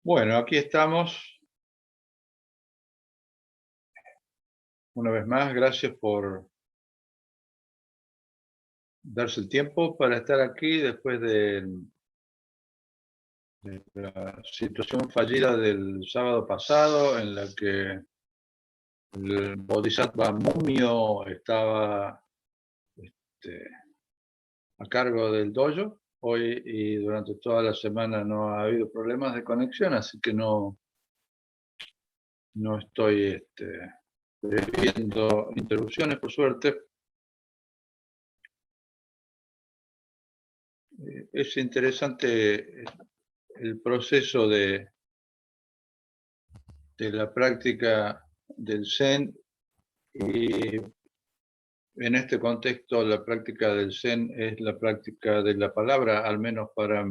Bueno, aquí estamos una vez más. Gracias por darse el tiempo para estar aquí después de la situación fallida del sábado pasado, en la que el Bodhisattva Mumio estaba a cargo del dojo. Hoy y durante toda la semana no ha habido problemas de conexión, así que no estoy viendo interrupciones, por suerte. Es interesante el proceso de la práctica del Zen, y en este contexto la práctica del Zen es la práctica de la palabra, al menos para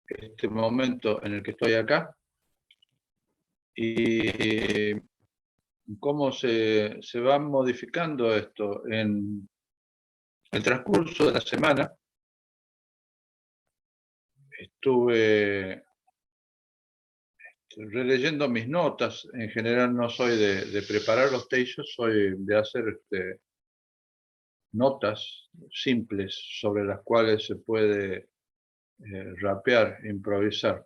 este momento en el que estoy acá, y cómo se va modificando esto en el transcurso de la semana. Estuve releyendo mis notas. En general no soy de preparar los teishos, soy de hacer notas simples sobre las cuales se puede rapear, improvisar.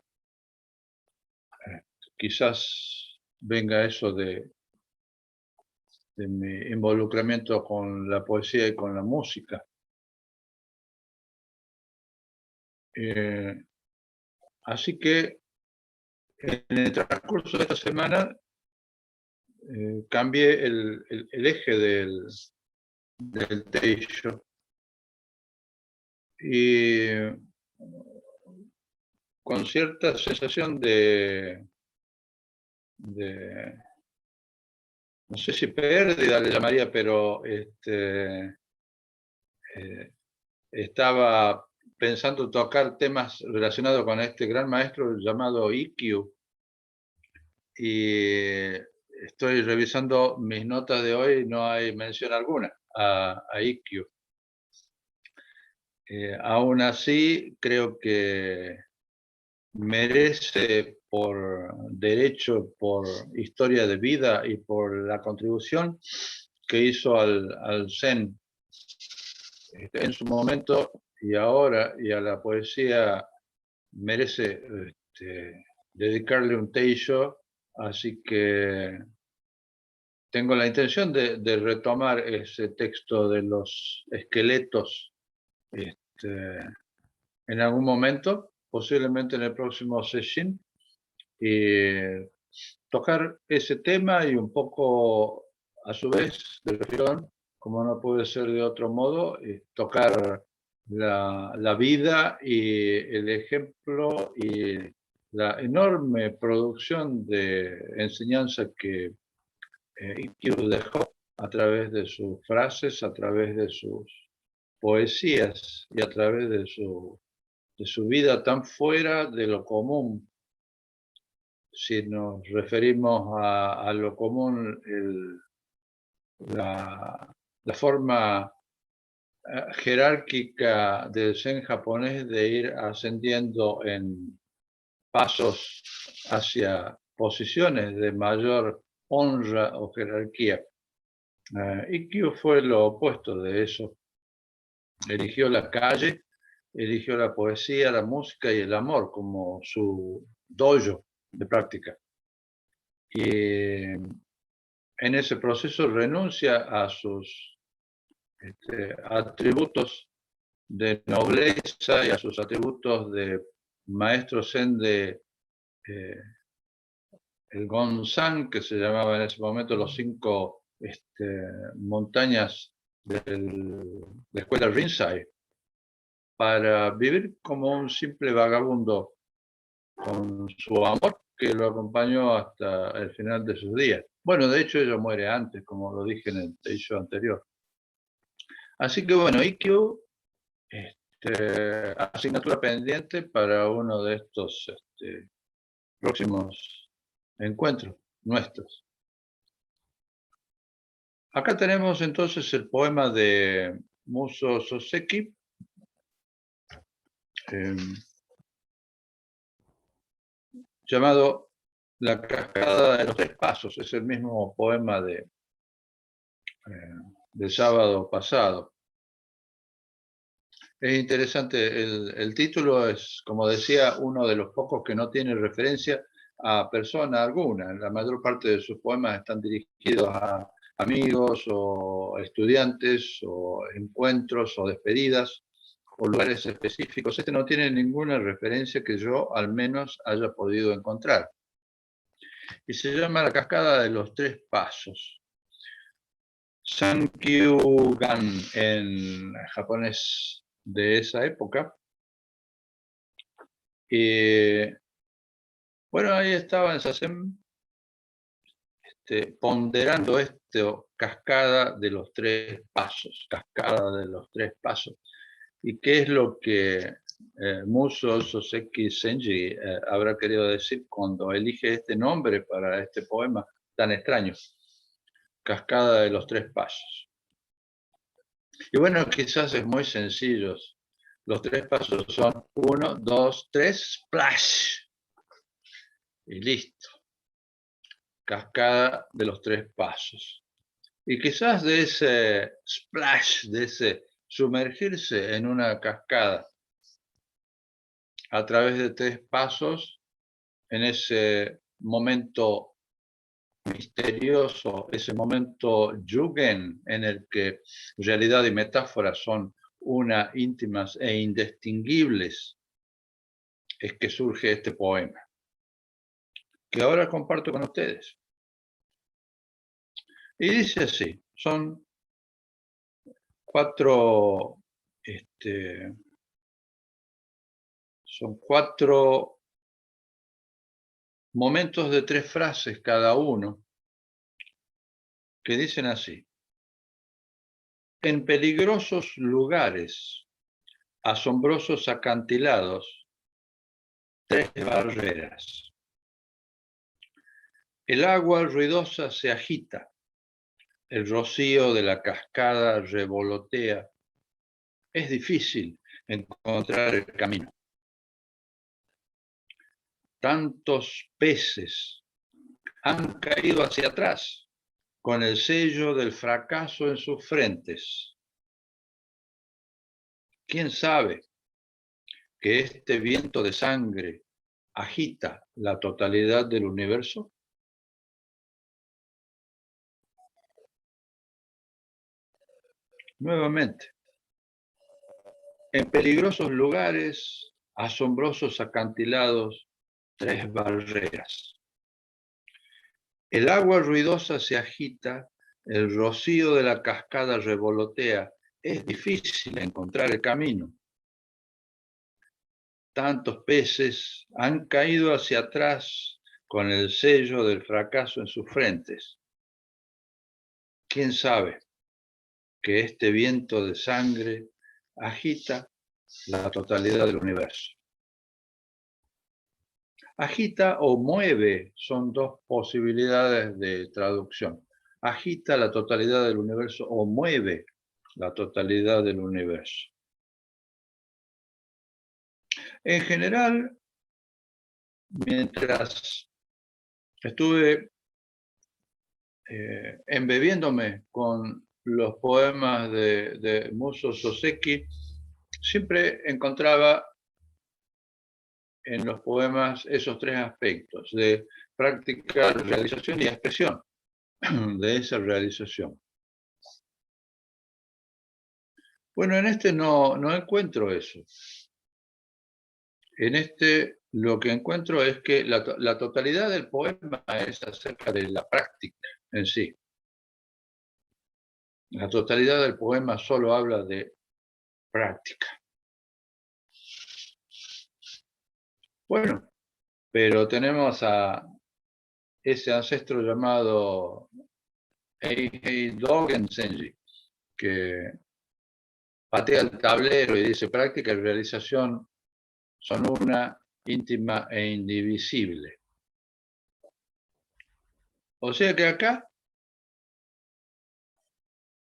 Quizás venga eso de mi involucramiento con la poesía y con la música. Así que en el transcurso de esta semana cambié el eje del teisho, y con cierta sensación no sé si pérdida le llamaría, pero estaba pensando tocar temas relacionados con este gran maestro llamado Ikkyu, y estoy revisando mis notas de hoy y no hay mención alguna a Ikkyu. Aún así, creo que merece, por derecho, por historia de vida y por la contribución que hizo al Zen en su momento y ahora, y a la poesía, merece dedicarle un teisho. Así que tengo la intención de retomar ese texto de los esqueletos en algún momento, posiblemente en el próximo session, y tocar ese tema y un poco, a su vez, de reflexión, como no puede ser de otro modo, tocar la vida y el ejemplo y la enorme producción de enseñanza que Ikkyu dejó a través de sus frases, a través de sus poesías y a través de su vida tan fuera de lo común. Si nos referimos a lo común, la forma jerárquica del Zen japonés de ir ascendiendo en pasos hacia posiciones de mayor honra o jerarquía. Ikkyu fue lo opuesto de eso. Eligió la calle, eligió la poesía, la música y el amor como su dojo de práctica. Y en ese proceso renuncia a sus atributos de nobleza y a sus atributos de maestro Zen de el Gonzan, que se llamaba en ese momento los 5 montañas de la escuela Rinzai, para vivir como un simple vagabundo con su amor que lo acompañó hasta el final de sus días. Bueno, de hecho ella muere antes, como lo dije en el teisho anterior. Así que bueno, Ikkyu, asignatura pendiente para uno de estos próximos encuentros nuestros. Acá tenemos entonces el poema de Muso Soseki, llamado La cascada de los 3 pasos. Es el mismo poema del sábado pasado. Es interesante, el título es, como decía, uno de los pocos que no tiene referencia a persona alguna. La mayor parte de sus poemas están dirigidos a amigos o estudiantes o encuentros o despedidas o lugares específicos. Este no tiene ninguna referencia que yo al menos haya podido encontrar. Y se llama La cascada de los 3 pasos. Sankyūgan en japonés de esa época. Y bueno, ahí estaba en Sazen ponderando esto, cascada de los 3 pasos, cascada de los 3 pasos. ¿Y qué es lo que Muso Soseki Senji habrá querido decir cuando elige este nombre para este poema tan extraño? Cascada de los 3 pasos. Y bueno, quizás es muy sencillo. Los 3 pasos son 1, 2, 3, splash. Y listo. Cascada de los 3 pasos. Y quizás de ese splash, de ese sumergirse en una cascada a través de 3 pasos, en ese momento misterioso, ese momento yugen en el que realidad y metáfora son una íntimas e indistinguibles, es que surge este poema, que ahora comparto con ustedes. Y dice así, son 4, son 4 momentos de 3 frases cada uno, que dicen así: en peligrosos lugares, asombrosos acantilados, 3 barreras. El agua ruidosa se agita, el rocío de la cascada revolotea. Es difícil encontrar el camino. Tantos peces han caído hacia atrás con el sello del fracaso en sus frentes. ¿Quién sabe que este viento de sangre agita la totalidad del universo? Nuevamente, en peligrosos lugares, asombrosos acantilados, 3 barreras. El agua ruidosa se agita, el rocío de la cascada revolotea. Es difícil encontrar el camino. Tantos peces han caído hacia atrás con el sello del fracaso en sus frentes. ¿Quién sabe que este viento de sangre agita la totalidad del universo? Agita o mueve son 2 posibilidades de traducción. Agita la totalidad del universo o mueve la totalidad del universo. En general, mientras estuve embebiéndome con los poemas de Muso Soseki, siempre encontraba en los poemas esos 3 aspectos de práctica, realización y expresión de esa realización. Bueno, en este no encuentro eso. En este lo que encuentro es que la totalidad del poema es acerca de la práctica en sí. La totalidad del poema solo habla de práctica. Bueno, pero tenemos a ese ancestro llamado Eihei Dogen Senji, que patea el tablero y dice práctica y realización son una, íntima e indivisible. O sea que acá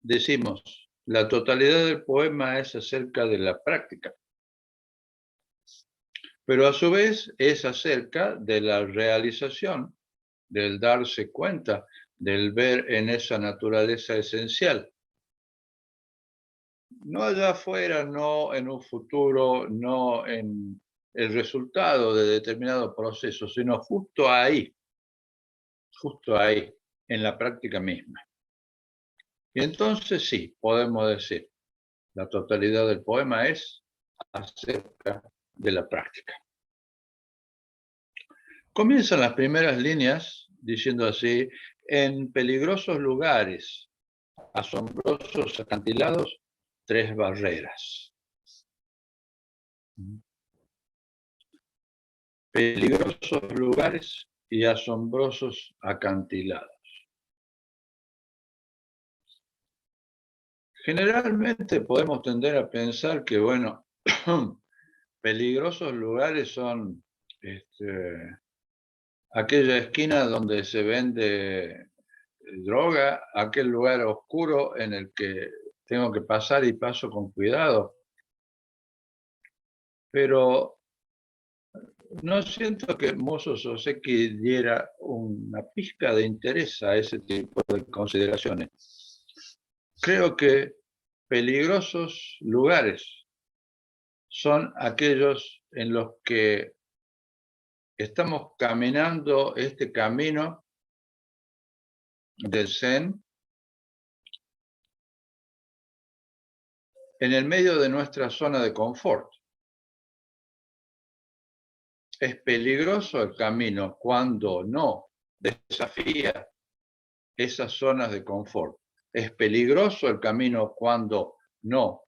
decimos, la totalidad del poema es acerca de la práctica. pero a su vez es acerca de la realización, del darse cuenta, del ver en esa naturaleza esencial. No allá afuera, no en un futuro, no en el resultado de determinado proceso, sino justo ahí, en la práctica misma. Y entonces sí, podemos decir, la totalidad del poema es acerca de la práctica. Comienzan las primeras líneas diciendo así: en peligrosos lugares, asombrosos acantilados, 3 barreras. Peligrosos lugares y asombrosos acantilados. Generalmente podemos tender a pensar que, bueno, peligrosos lugares son aquella esquina donde se vende droga, aquel lugar oscuro en el que tengo que pasar y paso con cuidado. Pero no siento que Mozo Soseki diera una pizca de interés a ese tipo de consideraciones. Creo que peligrosos lugares son aquellos en los que estamos caminando este camino del Zen en el medio de nuestra zona de confort. Es peligroso el camino cuando no desafía esas zonas de confort. Es peligroso el camino cuando no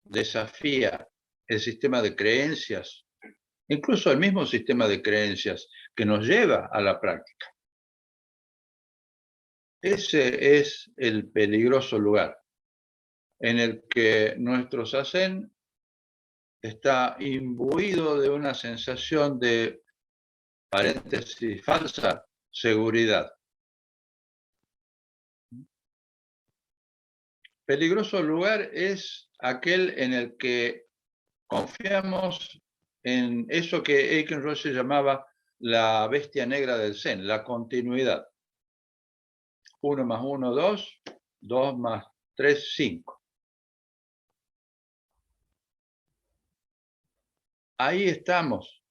desafía el sistema de creencias, incluso el mismo sistema de creencias que nos lleva a la práctica. Ese es el peligroso lugar en el que nuestro Zazen está imbuido de una sensación de, paréntesis, falsa seguridad. Peligroso lugar es aquel en el que confiamos en eso que Eiken Roshi llamaba la bestia negra del Zen, la continuidad. 1 más 1, 2, 2 más 3, 5. Ahí estamos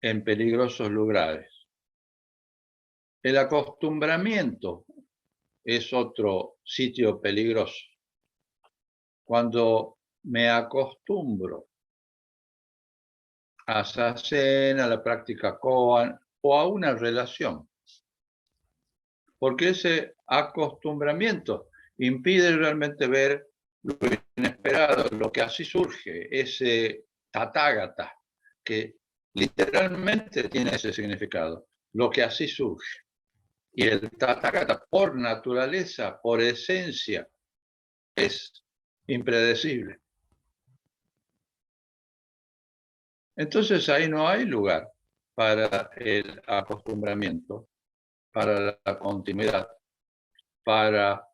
en peligrosos lugares. El acostumbramiento es otro sitio peligroso. Cuando me acostumbro a Zazen, a la práctica Koan o a una relación, porque ese acostumbramiento impide realmente ver lo inesperado, lo que así surge, ese tathagata, que literalmente tiene ese significado, lo que así surge. Y el tathagata, por naturaleza, por esencia, es impredecible. Entonces ahí no hay lugar para el acostumbramiento, para la continuidad, para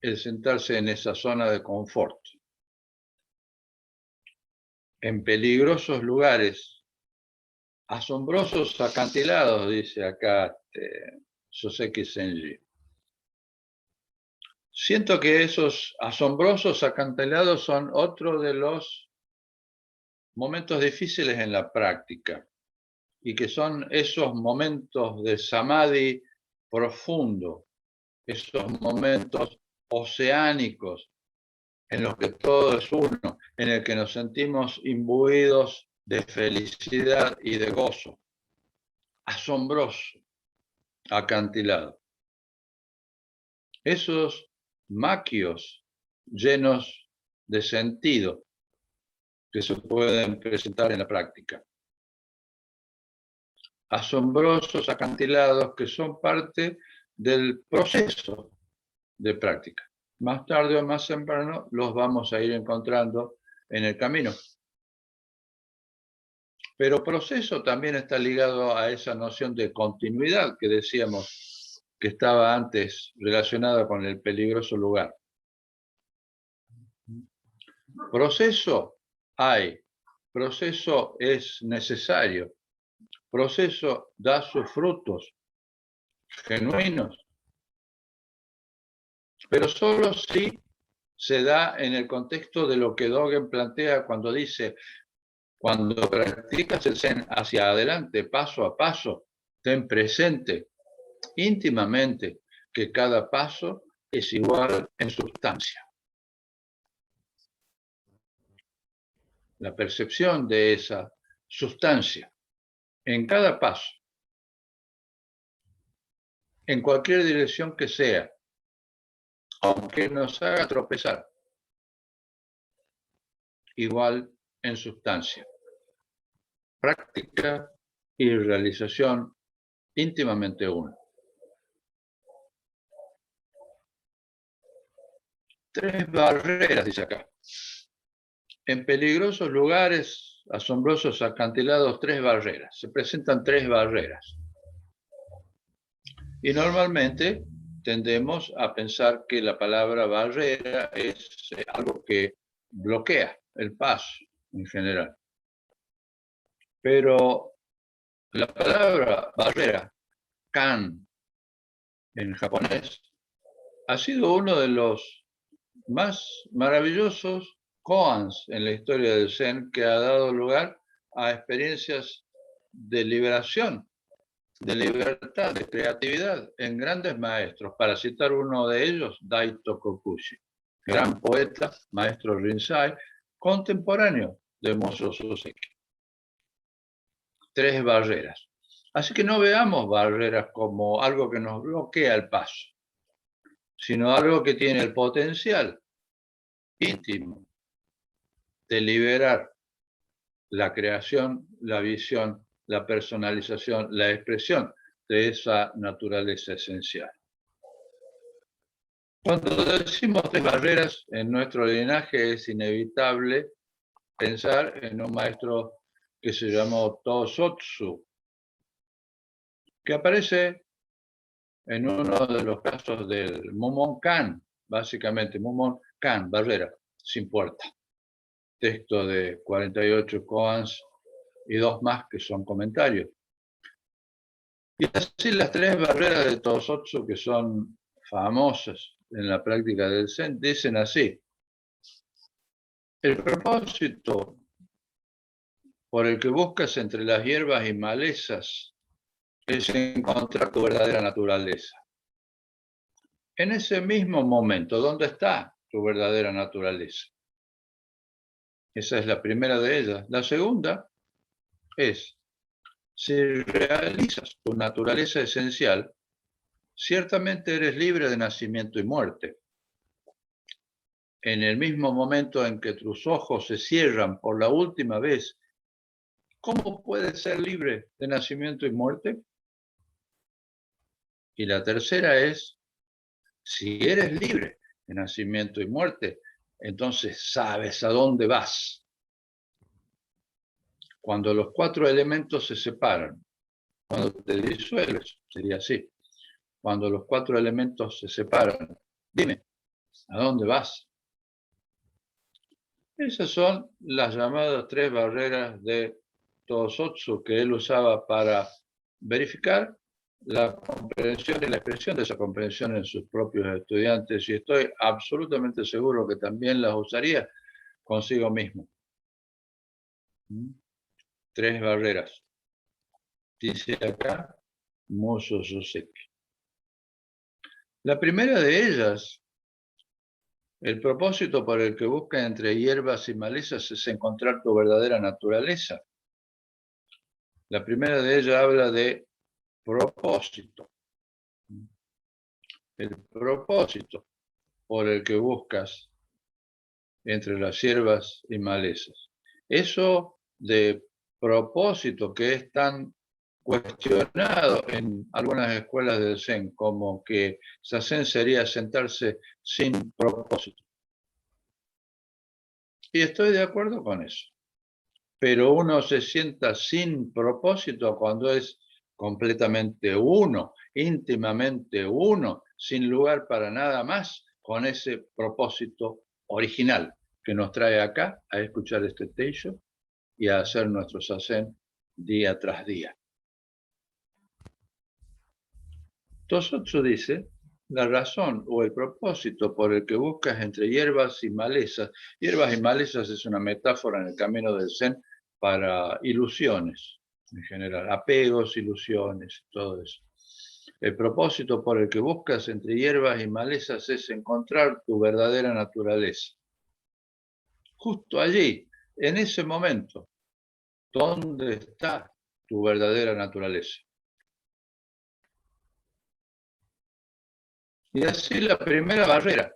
el sentarse en esa zona de confort. En peligrosos lugares, asombrosos acantilados, dice acá Soseki Senji. Siento que esos asombrosos acantilados son otro de los momentos difíciles en la práctica y que son esos momentos de samadhi profundo, esos momentos oceánicos en los que todo es uno, en el que nos sentimos imbuidos de felicidad y de gozo. Asombroso acantilado. Esos maquios llenos de sentido que se pueden presentar en la práctica. Asombrosos acantilados que son parte del proceso de práctica. Más tarde o más temprano los vamos a ir encontrando en el camino. Pero proceso también está ligado a esa noción de continuidad que decíamos que estaba antes relacionada con el peligroso lugar. Proceso hay proceso es necesario, proceso da sus frutos genuinos, pero solo si se da en el contexto de lo que Dogen plantea cuando dice: cuando practicas el Zen hacia adelante, paso a paso, ten presente íntimamente que cada paso es igual en sustancia. La percepción de esa sustancia en cada paso, en cualquier dirección que sea, aunque nos haga tropezar, igual en sustancia. Práctica y realización íntimamente uno. 3 barreras, dice acá. En peligrosos lugares, asombrosos acantilados, 3 barreras. Se presentan 3 barreras. Y normalmente tendemos a pensar que la palabra barrera es algo que bloquea el paso en general. Pero la palabra barrera, kan, en japonés, ha sido uno de los más maravillosos koans en la historia del Zen, que ha dado lugar a experiencias de liberación, de libertad, de creatividad en grandes maestros. Para citar uno de ellos, Daito Kokushi, gran poeta, maestro Rinzai, contemporáneo de Mozo Soseki. 3 barreras. Así que no veamos barreras como algo que nos bloquea el paso, sino algo que tiene el potencial íntimo de liberar la creación, la visión, la personalización, la expresión de esa naturaleza esencial. Cuando decimos 3 barreras, en nuestro linaje es inevitable pensar en un maestro que se llamó Tosotsu, que aparece en uno de los casos del Mumon Kan, básicamente Mumon Kan, barrera, sin puerta. Texto de 48 koans y 2 más que son comentarios. Y así las 3 barreras de Tosotsu, que son famosas en la práctica del Zen, dicen así: el propósito por el que buscas entre las hierbas y malezas es encontrar tu verdadera naturaleza. En ese mismo momento, ¿dónde está tu verdadera naturaleza? Esa es la primera de ellas. La segunda es: si realizas tu naturaleza esencial, ciertamente eres libre de nacimiento y muerte. En el mismo momento en que tus ojos se cierran por la última vez, ¿cómo puedes ser libre de nacimiento y muerte? Y la tercera es: si eres libre de nacimiento y muerte, entonces sabes a dónde vas. Cuando los 4 elementos se separan, cuando te disuelves, sería así. Cuando los 4 elementos se separan, dime, ¿a dónde vas? Esas son las llamadas 3 barreras de Tosotsu que él usaba para verificar la comprensión y la expresión de esa comprensión en sus propios estudiantes, y estoy absolutamente seguro que también las usaría consigo mismo. 3 barreras. Dice acá Mozo Soseki. La primera de ellas, el propósito por el que busca entre hierbas y malezas es encontrar tu verdadera naturaleza. La primera de ellas habla de propósito. El propósito por el que buscas entre las hierbas y malezas. Eso de propósito que es tan cuestionado en algunas escuelas del Zen, como que Zazen sería sentarse sin propósito. Y estoy de acuerdo con eso. Pero uno se sienta sin propósito cuando es completamente uno, íntimamente uno, sin lugar para nada más, con ese propósito original que nos trae acá a escuchar este teisho y a hacer nuestro zazen día tras día. Tosotsu dice, la razón o el propósito por el que buscas entre hierbas y malezas es una metáfora en el camino del Zen para ilusiones, en general, apegos, ilusiones, todo eso. El propósito por el que buscas entre hierbas y malezas es encontrar tu verdadera naturaleza. Justo allí, en ese momento, ¿dónde está tu verdadera naturaleza? Y así la primera barrera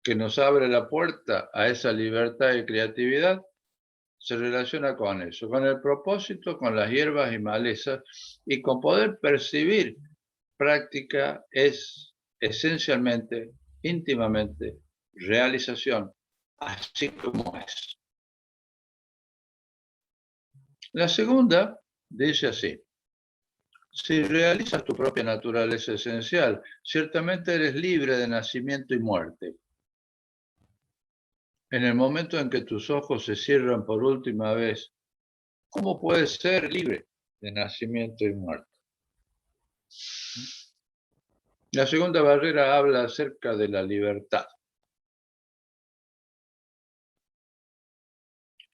que nos abre la puerta a esa libertad y creatividad se relaciona con eso, con el propósito, con las hierbas y malezas y con poder percibir práctica es esencialmente, íntimamente, realización, así como es. La segunda dice así, si realizas tu propia naturaleza esencial, ciertamente eres libre de nacimiento y muerte. En el momento en que tus ojos se cierran por última vez, ¿cómo puedes ser libre de nacimiento y muerte? La segunda barrera habla acerca de la libertad.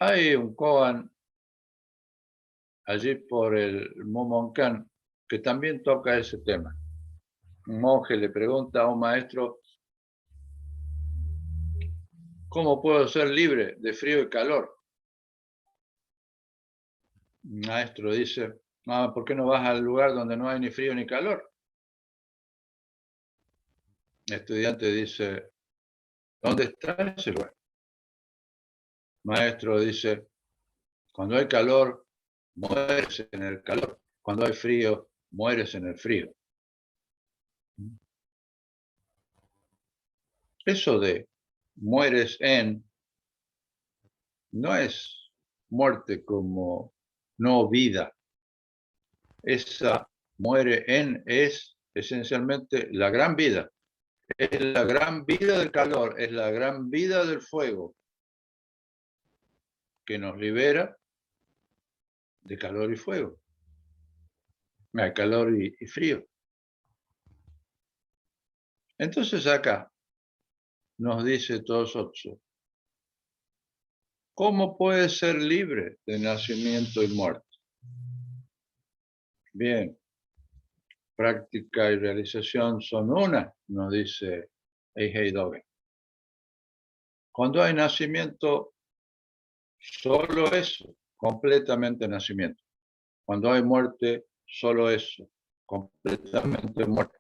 Hay un koan allí por el Mumonkan que también toca ese tema. Un monje le pregunta a un maestro, ¿cómo puedo ser libre de frío y calor? El maestro dice, ¿por qué no vas al lugar donde no hay ni frío ni calor? El estudiante dice, ¿dónde está ese lugar? El maestro dice, cuando hay calor, mueres en el calor. Cuando hay frío, mueres en el frío. Eso de mueres en no es muerte como no vida. Esa muere en es esencialmente la gran vida. Es la gran vida del calor, es la gran vida del fuego que nos libera de calor y fuego. Hay calor y frío. Entonces acá nos dice Tosotsu, ¿cómo puede ser libre de nacimiento y muerte? Bien, práctica y realización son una, nos dice Eihei Dogen. Cuando hay nacimiento, solo eso, completamente nacimiento. Cuando hay muerte, solo eso, completamente muerte.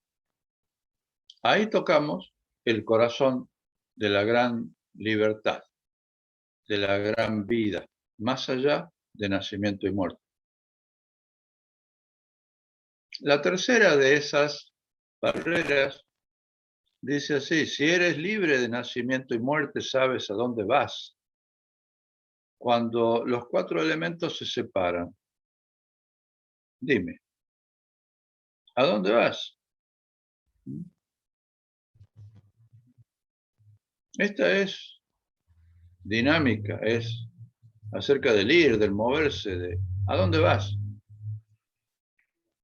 Ahí tocamos el corazón de la gran libertad, de la gran vida, más allá de nacimiento y muerte. La tercera de esas barreras dice así, si eres libre de nacimiento y muerte, sabes a dónde vas. Cuando los cuatro elementos se separan, dime, ¿a dónde vas? Esta es dinámica, es acerca del ir, del moverse, de ¿a dónde vas?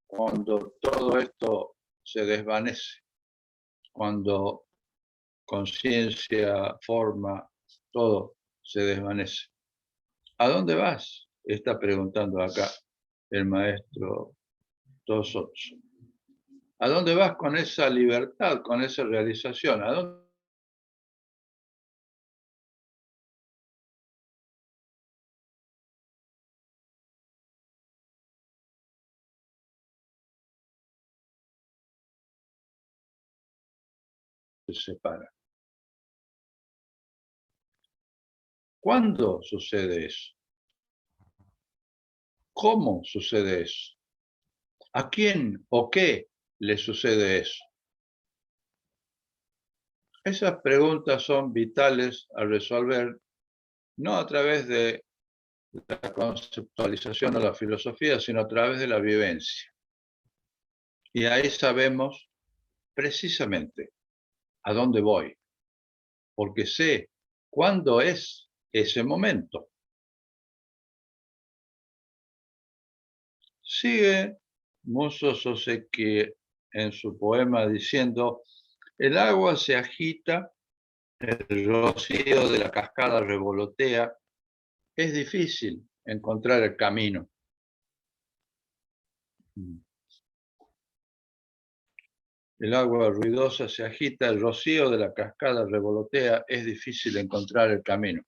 Cuando todo esto se desvanece, cuando conciencia, forma, todo se desvanece. ¿A dónde vas? Está preguntando acá el maestro Tosotsu. ¿A dónde vas con esa libertad, con esa realización? ¿A dónde se separa? ¿Cuándo sucede eso? ¿Cómo sucede eso? ¿A quién o qué le sucede eso? Esas preguntas son vitales a resolver, no a través de la conceptualización o la filosofía, sino a través de la vivencia. Y ahí sabemos precisamente a dónde voy, porque sé cuándo es ese momento. Sigue Muso Soseki en su poema diciendo: el agua se agita, el rocío de la cascada revolotea, es difícil encontrar el camino. El agua ruidosa se agita, el rocío de la cascada revolotea, es difícil encontrar el camino.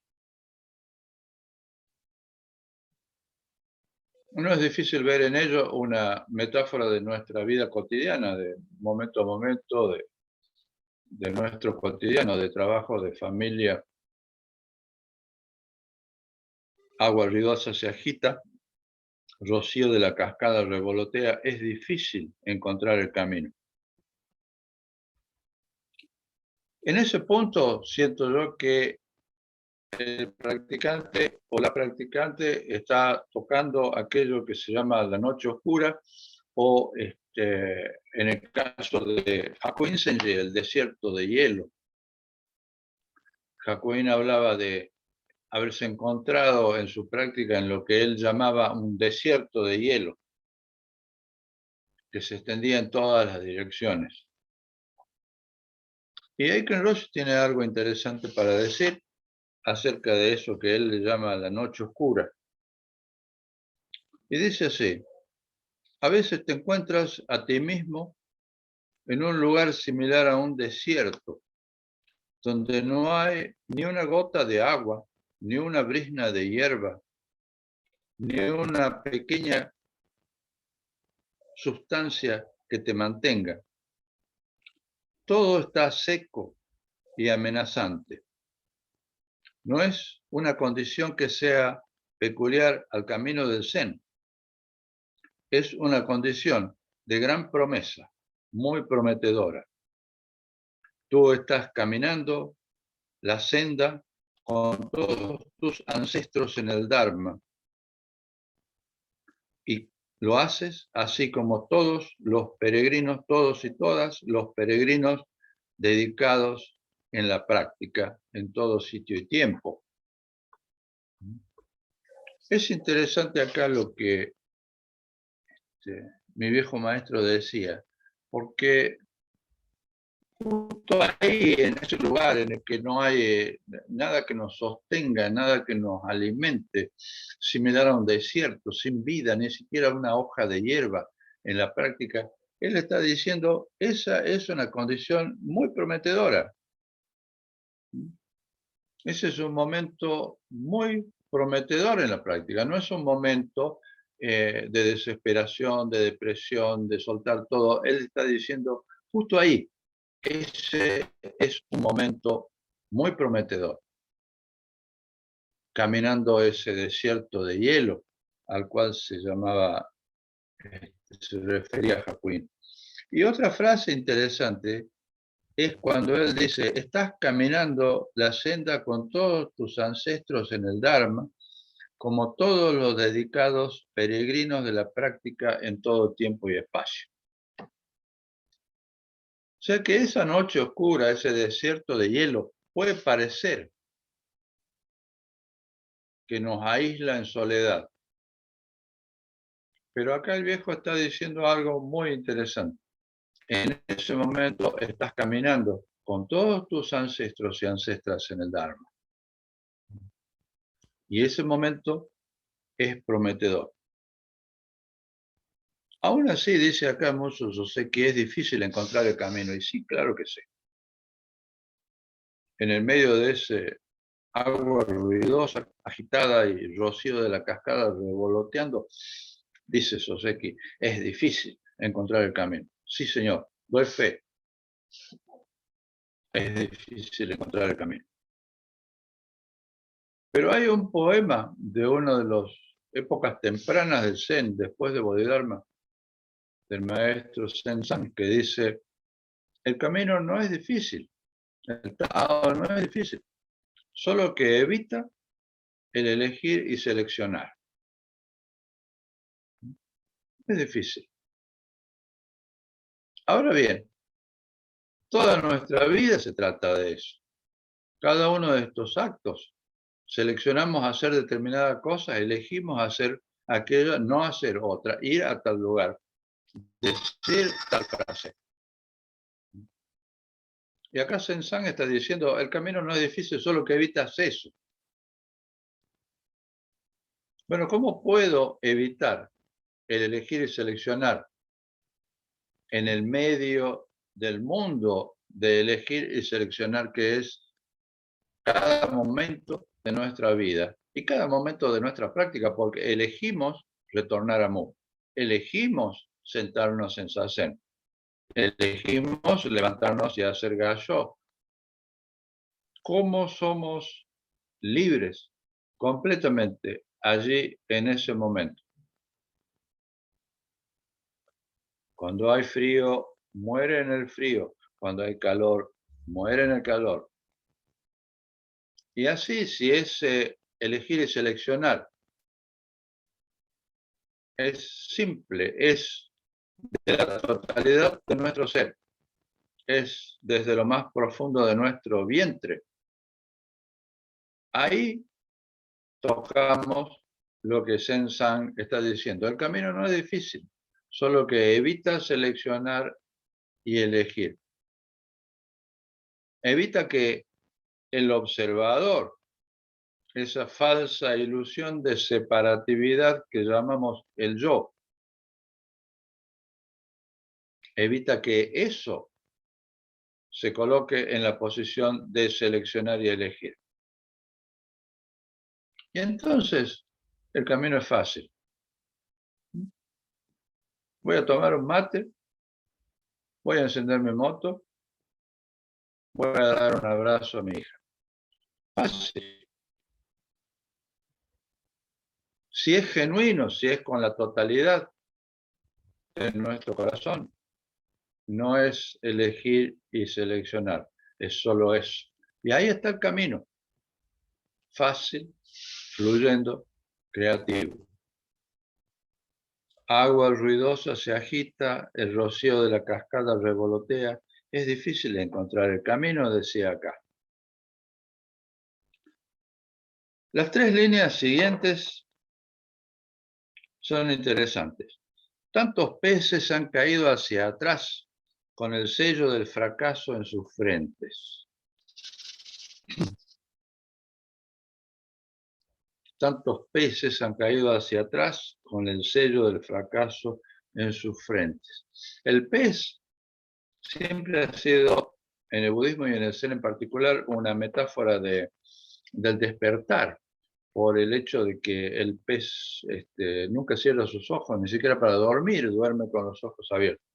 No es difícil ver en ello una metáfora de nuestra vida cotidiana, de momento a momento, de nuestro cotidiano, de trabajo, de familia. Agua ruidosa se agita, rocío de la cascada revolotea, es difícil encontrar el camino. En ese punto siento yo que el practicante o la practicante está tocando aquello que se llama la noche oscura, o en el caso de Hakuin Senji, el desierto de hielo. Hakuin hablaba de haberse encontrado en su práctica en lo que él llamaba un desierto de hielo, que se extendía en todas las direcciones. Y Aiken Roche tiene algo interesante para decir acerca de eso que él le llama la noche oscura. Y dice así: a veces te encuentras a ti mismo en un lugar similar a un desierto, donde no hay ni una gota de agua, ni una brizna de hierba, ni una pequeña sustancia que te mantenga. Todo está seco y amenazante. No es una condición que sea peculiar al camino del Zen. Es una condición de gran promesa, muy prometedora. Tú estás caminando la senda con todos tus ancestros en el Dharma, y lo haces así como todos los peregrinos, todos y todas los peregrinos dedicados en la práctica, en todo sitio y tiempo. Es interesante acá lo que mi viejo maestro decía, porque justo ahí, en ese lugar en el que no hay nada que nos sostenga, nada que nos alimente, similar a un desierto, sin vida, ni siquiera una hoja de hierba en la práctica, él está diciendo, esa es una condición muy prometedora. Ese es un momento muy prometedor en la práctica, no es un momento de desesperación, de depresión, de soltar todo. Él está diciendo, justo ahí, ese es un momento muy prometedor, caminando ese desierto de hielo al cual se llamaba, se refería a Hakuin. Y otra frase interesante es cuando él dice, estás caminando la senda con todos tus ancestros en el Dharma, como todos los dedicados peregrinos de la práctica en todo tiempo y espacio. O sea que esa noche oscura, ese desierto de hielo, puede parecer que nos aísla en soledad. Pero acá el viejo está diciendo algo muy interesante. En ese momento estás caminando con todos tus ancestros y ancestras en el Dharma. Y ese momento es prometedor. Aún así, dice acá Muso, yo sé que es difícil encontrar el camino. Y sí, claro que sí. En el medio de ese agua ruidosa, agitada y rocío de la cascada revoloteando, dice Soseki, es difícil encontrar el camino. Sí, señor, doy fe. Es difícil encontrar el camino. Pero hay un poema de una de las épocas tempranas del Zen, después de Bodhidharma, del maestro Zen-san, que dice, el camino no es difícil, el Tao no es difícil, solo que evita el elegir y seleccionar. Es difícil. Ahora bien, toda nuestra vida se trata de eso. Cada uno de estos actos seleccionamos hacer determinada cosa, elegimos hacer aquella, no hacer otra, ir a tal lugar, decir tal frase. Y acá Sensang está diciendo, el camino no es difícil, solo que evitas eso. Bueno, ¿cómo puedo evitar el elegir y seleccionar en el medio del mundo de elegir y seleccionar que es cada momento de nuestra vida y cada momento de nuestra práctica? Porque elegimos retornar a Mu, elegimos sentarnos en Zazen, elegimos levantarnos y hacer Gayo. ¿Cómo somos libres completamente allí en ese momento? Cuando hay frío, muere en el frío. Cuando hay calor, muere en el calor. Y así, si es elegir y seleccionar, es simple, es de la totalidad de nuestro ser, es desde lo más profundo de nuestro vientre. Ahí tocamos lo que Sensang está diciendo. El camino no es difícil, solo que evita seleccionar y elegir. Evita que el observador, esa falsa ilusión de separatividad que llamamos el yo, evita que eso se coloque en la posición de seleccionar y elegir. Y entonces el camino es fácil. Voy a tomar un mate, voy a encender mi moto, voy a dar un abrazo a mi hija. Fácil. Si es genuino, si es con la totalidad de nuestro corazón, no es elegir y seleccionar, es solo eso. Y ahí está el camino. Fácil, fluyendo, creativo. Agua ruidosa se agita, el rocío de la cascada revolotea. Es difícil encontrar el camino, decía acá. Las tres líneas siguientes son interesantes. Tantos peces han caído hacia atrás con el sello del fracaso en sus frentes. Tantos peces han caído hacia atrás con el sello del fracaso en sus frentes. El pez siempre ha sido, en el budismo y en el Zen en particular, una metáfora del despertar, por el hecho de que el pez nunca cierra sus ojos, ni siquiera para dormir, duerme con los ojos abiertos.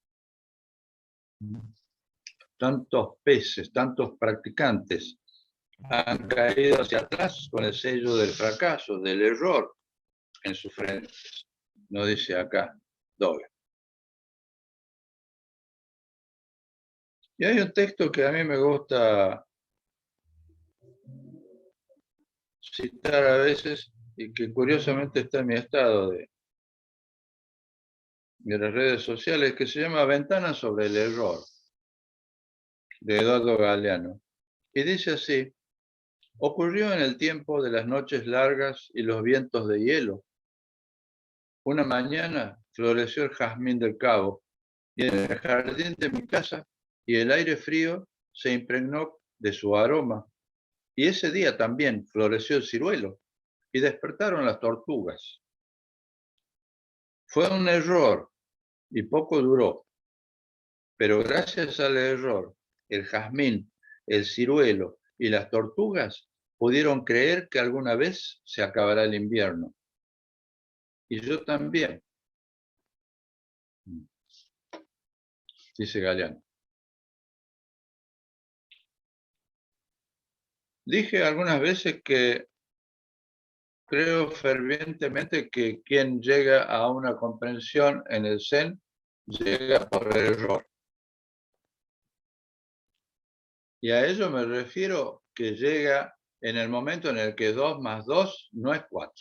Tantos peces, tantos practicantes han caído hacia atrás con el sello del fracaso, del error en sus frentes. No dice acá, doble. Y hay un texto que a mí me gusta citar a veces y que curiosamente está en mi estado de las redes sociales, que se llama Ventana sobre el error, de Eduardo Galeano. Y dice así: ocurrió en el tiempo de las noches largas y los vientos de hielo. Una mañana floreció el jazmín del cabo y en el jardín de mi casa y el aire frío se impregnó de su aroma. Y ese día también floreció el ciruelo y despertaron las tortugas. Fue un error y poco duró, pero gracias al error, el jazmín, el ciruelo y las tortugas pudieron creer que alguna vez se acabará el invierno. Y yo también, dice Galeano. Dije algunas veces que creo fervientemente que quien llega a una comprensión en el Zen llega por el error. Y a ello me refiero que llega en el momento en el que 2 más 2 no es 4.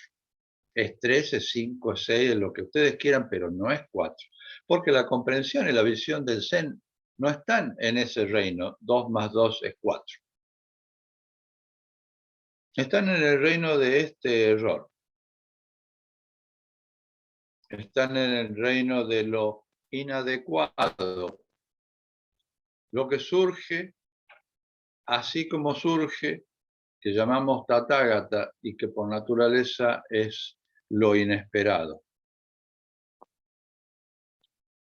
Es 3, es 5, es 6, es lo que ustedes quieran, pero no es 4. Porque la comprensión y la visión del Zen no están en ese reino. 2 más 2 es 4. están en el reino de este error. Están en el reino de lo inadecuado. Lo que surge, así como surge, que llamamos Tathagata y que por naturaleza es lo inesperado.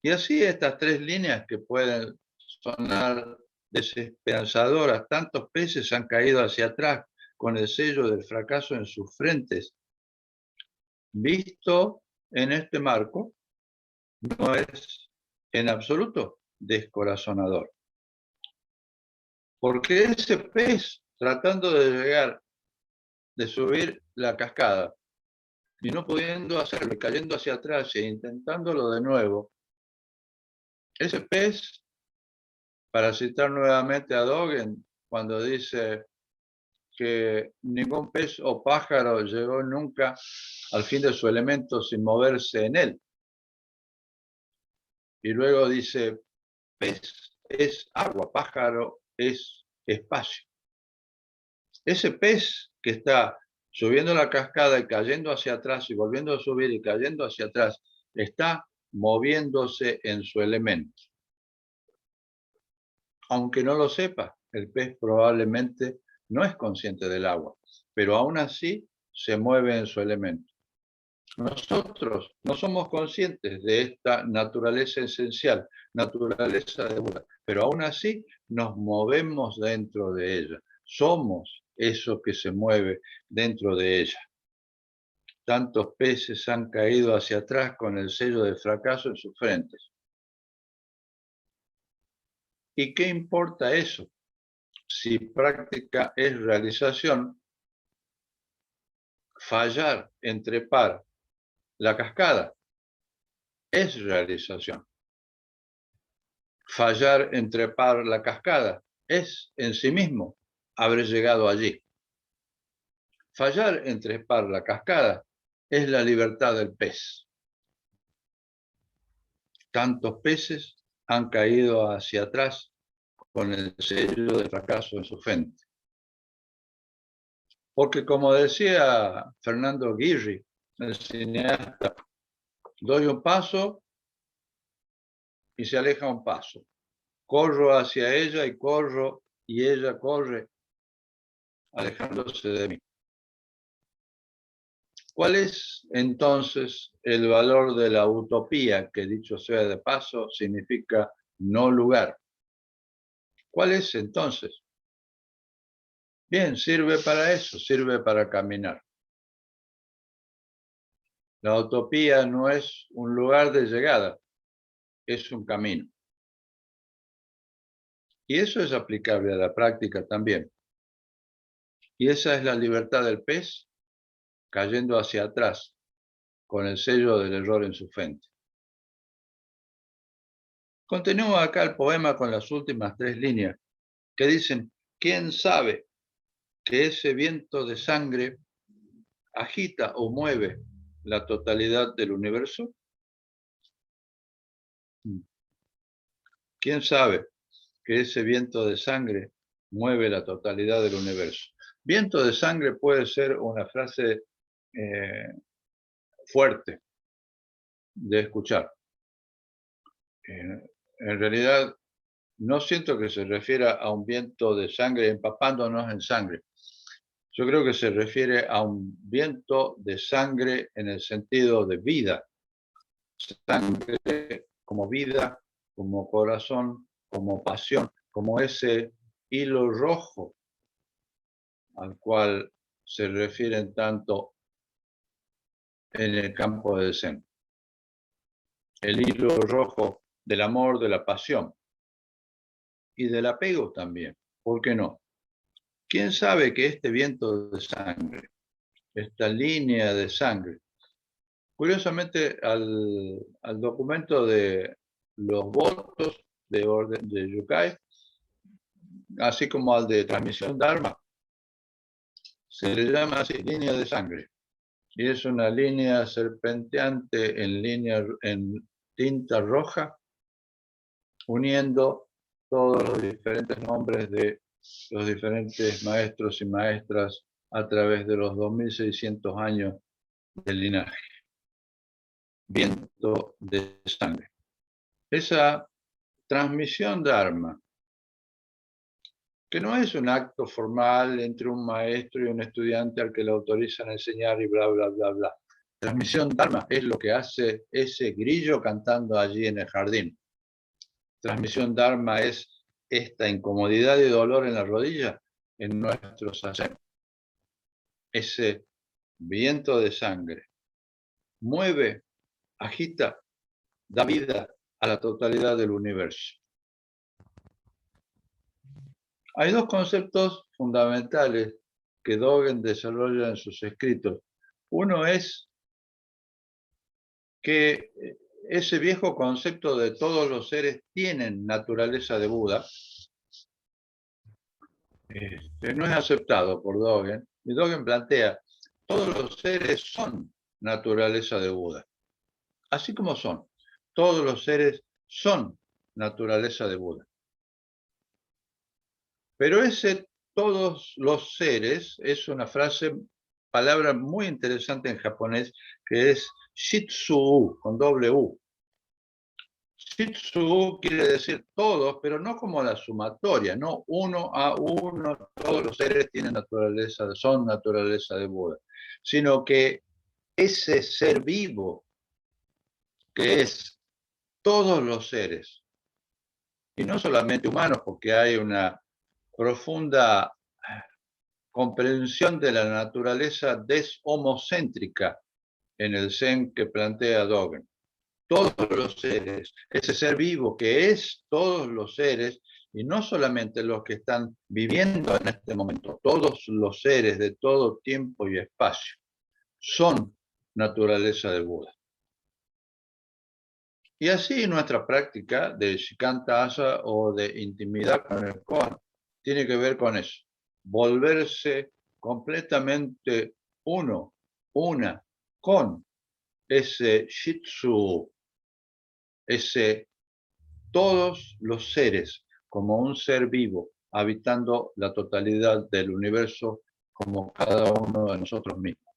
Y así estas tres líneas que pueden sonar desesperanzadoras, tantos peces han caído hacia atrás con el sello del fracaso en sus frentes. Visto en este marco, no es en absoluto descorazonador. Porque ese pez, tratando de llegar, de subir la cascada, y no pudiendo hacerlo, y cayendo hacia atrás e intentándolo de nuevo, ese pez, para citar nuevamente a Dogen, cuando dice que ningún pez o pájaro llegó nunca al fin de su elemento sin moverse en él. Y luego dice, pez es agua, pájaro es espacio. Ese pez que está subiendo la cascada y cayendo hacia atrás y volviendo a subir y cayendo hacia atrás, está moviéndose en su elemento. Aunque no lo sepa, el pez probablemente no es consciente del agua, pero aún así se mueve en su elemento. Nosotros no somos conscientes de esta naturaleza esencial, naturaleza de Buda, pero aún así nos movemos dentro de ella. Somos eso que se mueve dentro de ella. Tantos peces han caído hacia atrás con el sello del fracaso en sus frentes. ¿Y qué importa eso? Si práctica es realización, fallar en trepar la cascada es realización. Fallar en trepar la cascada es en sí mismo haber llegado allí. Fallar en trepar la cascada es la libertad del pez. Tantos peces han caído hacia atrás con el sello de fracaso en su frente. Porque como decía Fernando Aguirre, el cineasta, doy un paso y se aleja un paso. Corro hacia ella y corro y ella corre alejándose de mí. ¿Cuál es entonces el valor de la utopía, que dicho sea de paso significa no lugar? ¿Cuál es entonces? Bien, sirve para eso, sirve para caminar. La utopía no es un lugar de llegada, es un camino. Y eso es aplicable a la práctica también. Y esa es la libertad del pez cayendo hacia atrás, con el sello del error en su frente. Continúa acá el poema con las últimas tres líneas, que dicen, ¿quién sabe que ese viento de sangre agita o mueve la totalidad del universo? ¿Quién sabe que ese viento de sangre mueve la totalidad del universo? Viento de sangre puede ser una frase fuerte de escuchar. En realidad, no siento que se refiera a un viento de sangre empapándonos en sangre. Yo creo que se refiere a un viento de sangre en el sentido de vida. Sangre como vida, como corazón, como pasión, como ese hilo rojo al cual se refieren tanto en el campo del Zen. El hilo rojo del amor, de la pasión y del apego también. ¿Por qué no? ¿Quién sabe que este viento de sangre, esta línea de sangre, curiosamente al documento de los votos de orden de Yukai, así como al de transmisión Dharma, se le llama así, línea de sangre. Y es una línea serpenteante en tinta roja, uniendo todos los diferentes nombres de los diferentes maestros y maestras a través de los 2600 años del linaje. Viento de sangre. Esa transmisión Dharma, que no es un acto formal entre un maestro y un estudiante al que le autorizan a enseñar y bla, bla, bla, bla. Transmisión Dharma es lo que hace ese grillo cantando allí en el jardín. Transmisión Dharma es esta incomodidad y dolor en la rodilla en nuestro sasen. Ese viento de sangre mueve, agita, da vida a la totalidad del universo. Hay dos conceptos fundamentales que Dogen desarrolla en sus escritos. Uno es que ese viejo concepto de todos los seres tienen naturaleza de Buda no es aceptado por Dogen. Y Dogen plantea, todos los seres son naturaleza de Buda. Así como son. Todos los seres son naturaleza de Buda. Pero ese todos los seres es una palabra muy interesante en japonés, que es shitsu, con doble U. Shitsu quiere decir todos, pero no como la sumatoria, no uno a uno, todos los seres tienen son naturaleza de Buda, sino que ese ser vivo, que es todos los seres, y no solamente humanos, porque hay una profunda comprensión de la naturaleza deshomocéntrica en el Zen que plantea Dogen. Todos los seres, ese ser vivo que es todos los seres, y no solamente los que están viviendo en este momento, todos los seres de todo tiempo y espacio, son naturaleza de Buda. Y así nuestra práctica de Shikanta Asa o de intimidad con el Koan tiene que ver con eso, volverse completamente uno, una, con ese Shitsu, ese todos los seres como un ser vivo, habitando la totalidad del universo como cada uno de nosotros mismos.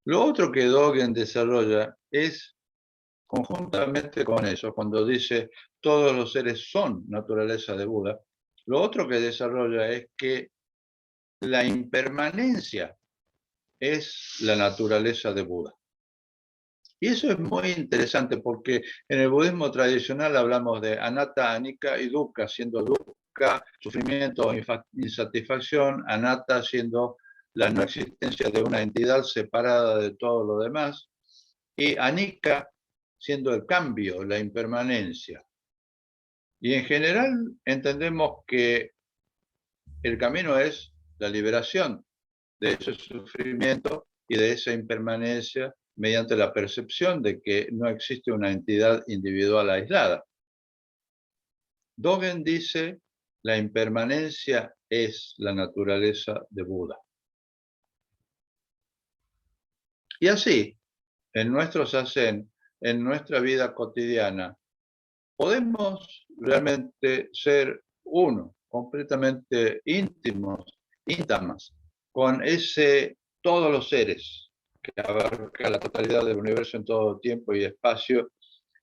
Lo otro que Dogen desarrolla es, conjuntamente con eso, cuando dice todos los seres son naturaleza de Buda, lo otro que desarrolla es que la impermanencia es la naturaleza de Buda. Y eso es muy interesante porque en el budismo tradicional hablamos de anatta, anicca y dukkha, siendo dukkha sufrimiento o insatisfacción, anatta siendo la no existencia de una entidad separada de todo lo demás, y anicca siendo el cambio, la impermanencia. Y en general entendemos que el camino es la liberación de ese sufrimiento y de esa impermanencia mediante la percepción de que no existe una entidad individual aislada. Dogen dice, la impermanencia es la naturaleza de Buda. Y así, en nuestro sasen, en nuestra vida cotidiana, podemos realmente ser uno, completamente íntimas, con todos los seres, que abarca la totalidad del universo en todo tiempo y espacio,